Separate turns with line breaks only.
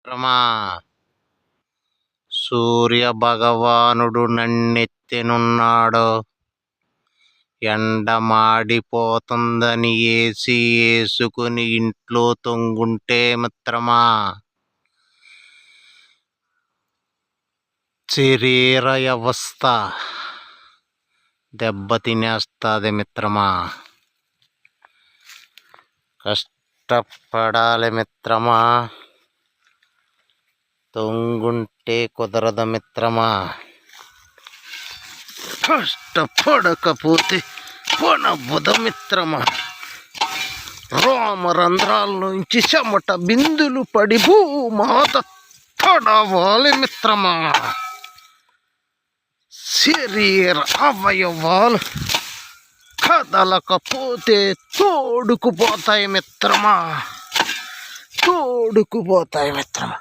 మిత్రమా, సూర్య భగవానుడు నన్నెత్తెనున్నాడు. ఎండ మాడిపోతుందని ఏసీ వేసుకుని ఇంట్లో తొంగుంటే మిత్రమా, శరీర వ్యవస్థ దెబ్బతినేస్తుంది మిత్రమా. కష్టపడాలి మిత్రమా, తొంగుంటే కుదరదు మిత్రమా. కష్టపడకపోతే పనవ్వదు మిత్రమా. రోమరంధ్రాల నుంచి చెమట బిందులు పడి భూమాత తడవాలి మిత్రమా. శరీర అవయవాలు కదలకపోతే తోడుకుపోతాయి మిత్రమా, తోడుకుపోతాయి మిత్రమా.